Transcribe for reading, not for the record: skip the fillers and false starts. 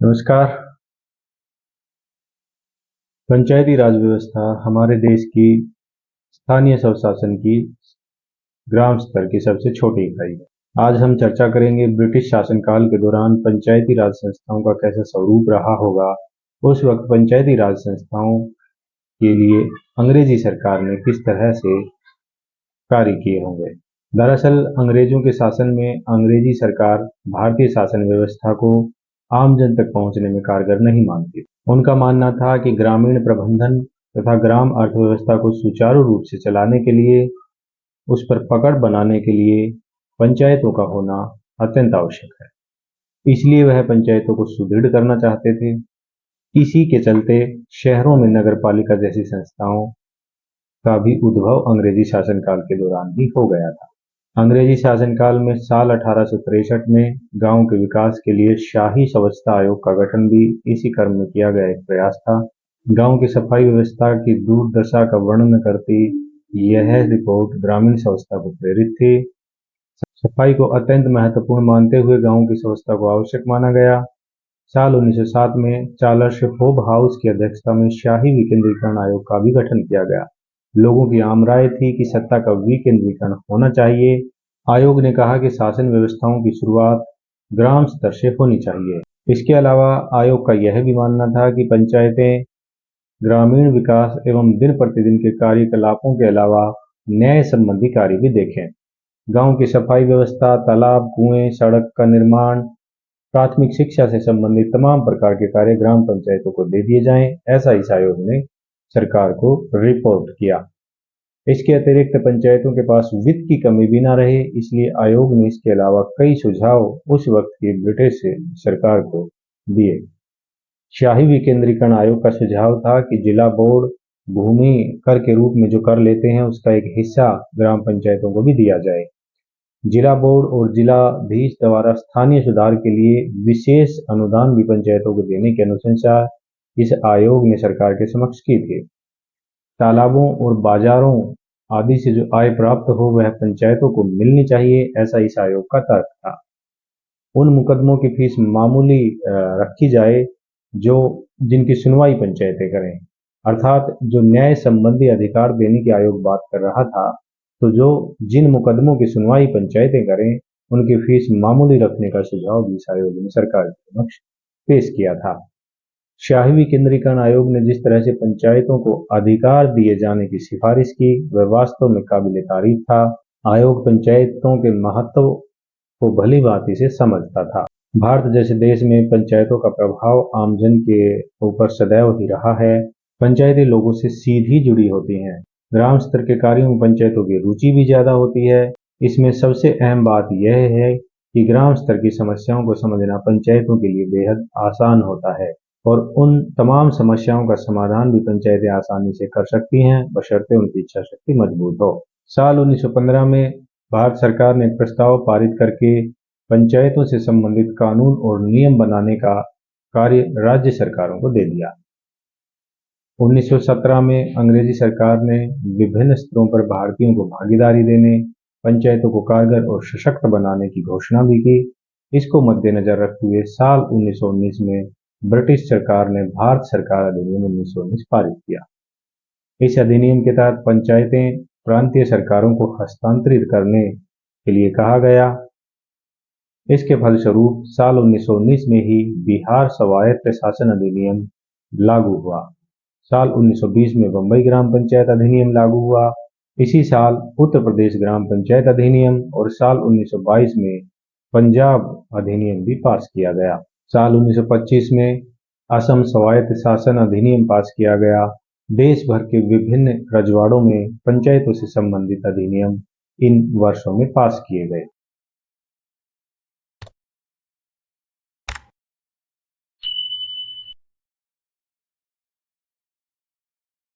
नमस्कार। पंचायती राज व्यवस्था हमारे देश की स्थानीय स्वशासन की ग्राम स्तर की सबसे छोटी इकाई है। आज हम चर्चा करेंगे ब्रिटिश शासनकाल के दौरान पंचायती राज संस्थाओं का कैसा स्वरूप रहा होगा। उस वक्त पंचायती राज संस्थाओं के लिए अंग्रेजी सरकार ने किस तरह से कार्य किए होंगे। दरअसल अंग्रेजों के शासन में अंग्रेजी सरकार भारतीय शासन व्यवस्था को आम जन तक पहुंचने में कारगर नहीं मानती। उनका मानना था कि ग्रामीण प्रबंधन तथा ग्राम अर्थव्यवस्था को सुचारू रूप से चलाने के लिए, उस पर पकड़ बनाने के लिए पंचायतों का होना अत्यंत आवश्यक है। इसलिए वह पंचायतों को सुदृढ़ करना चाहते थे। इसी के चलते शहरों में नगर पालिका जैसी संस्थाओं का भी उद्भव अंग्रेजी शासनकाल के दौरान ही हो गया था। अंग्रेजी शासनकाल में साल 1863 में गांव के विकास के लिए शाही स्वच्छता आयोग का गठन भी इसी क्रम में किया गया एक प्रयास था। गांव की सफाई व्यवस्था की दुर्दशा का वर्णन करती यह रिपोर्ट ग्रामीण स्वच्छता को प्रेरित थी। सफाई को अत्यंत महत्वपूर्ण मानते हुए गांव की स्वच्छता को आवश्यक माना गया। साल 1907 में चार्ल्स होब हाउस की अध्यक्षता में शाही विकेंद्रीकरण आयोग का भी गठन किया गया। लोगों की आम राय थी कि सत्ता का विकेंद्रीकरण होना चाहिए। आयोग ने कहा कि शासन व्यवस्थाओं की शुरुआत ग्राम स्तर से होनी चाहिए। इसके अलावा आयोग का यह भी मानना था कि पंचायतें ग्रामीण विकास एवं दिन प्रतिदिन के कार्यकलापों के अलावा न्याय संबंधी कार्य भी देखें। गांव की सफाई व्यवस्था, तालाब, कुएं, सड़क का निर्माण, प्राथमिक शिक्षा से संबंधित तमाम प्रकार के कार्य ग्राम पंचायतों को दे दिए जाएं, ऐसा इस आयोग ने सरकार को रिपोर्ट किया। इसके अतिरिक्त पंचायतों के पास वित्त की कमी भी न रहे, इसलिए आयोग ने इसके अलावा कई सुझाव उस वक्त की ब्रिटिश सरकार को दिए। शाही विकेंद्रीकरण आयोग का सुझाव था कि जिला बोर्ड भूमि कर के रूप में जो कर लेते हैं उसका एक हिस्सा ग्राम पंचायतों को भी दिया जाए। जिला बोर्ड और जिलाधीश द्वारा स्थानीय सुधार के लिए विशेष अनुदान भी पंचायतों को देने की अनुशंसा इस आयोग ने सरकार के समक्ष की थी। तालाबों और बाजारों आदि से जो आय प्राप्त हो वह पंचायतों को मिलनी चाहिए, ऐसा इस आयोग का तर्क था। उन मुकदमों की फीस मामूली रखी जाए जिनकी सुनवाई पंचायतें करें, अर्थात जो न्याय संबंधी अधिकार देने की आयोग बात कर रहा था, तो जिन मुकदमों की सुनवाई पंचायतें करें उनकी फीस मामूली रखने का सुझाव भी इस आयोग ने सरकार के समक्ष पेश किया था। शाही विकेंद्रीकरण आयोग ने जिस तरह से पंचायतों को अधिकार दिए जाने की सिफारिश की वह वास्तव में काबिल तारीफ था। आयोग पंचायतों के महत्व को भली भांति से समझता था। भारत जैसे देश में पंचायतों का प्रभाव आमजन के ऊपर सदैव ही रहा है। पंचायतें लोगों से सीधी जुड़ी होती हैं। ग्राम स्तर के कार्यों में पंचायतों की रुचि भी ज्यादा होती है। इसमें सबसे अहम बात यह है कि ग्राम स्तर की समस्याओं को समझना पंचायतों के लिए बेहद आसान होता है और उन तमाम समस्याओं का समाधान भी पंचायतें आसानी से कर सकती हैं, बशर्ते उनकी इच्छा शक्ति मजबूत हो। साल 1915 में भारत सरकार ने एक प्रस्ताव पारित करके पंचायतों से संबंधित कानून और नियम बनाने का कार्य राज्य सरकारों को दे दिया। 1917 में अंग्रेजी सरकार ने विभिन्न स्तरों पर भारतीयों को भागीदारी देने, पंचायतों को कारगर और सशक्त बनाने की घोषणा भी की। इसको मद्देनजर रखते हुए साल 1919 में ब्रिटिश सरकार ने भारत सरकार अधिनियम 1919 पारित किया। इस अधिनियम के तहत पंचायतें प्रांतीय सरकारों को हस्तांतरित करने के लिए कहा गया। इसके फलस्वरूप साल 1919 में ही बिहार स्वायत्त शासन अधिनियम लागू हुआ। साल 1920 में बम्बई ग्राम पंचायत अधिनियम लागू हुआ। इसी साल उत्तर प्रदेश ग्राम पंचायत अधिनियम और साल 1922 में पंजाब अधिनियम भी पास किया गया। साल 1925 में असम स्वायत्त शासन अधिनियम पास किया गया। देश भर के विभिन्न रजवाड़ों में पंचायतों से संबंधित अधिनियम इन वर्षों में पास किए गए।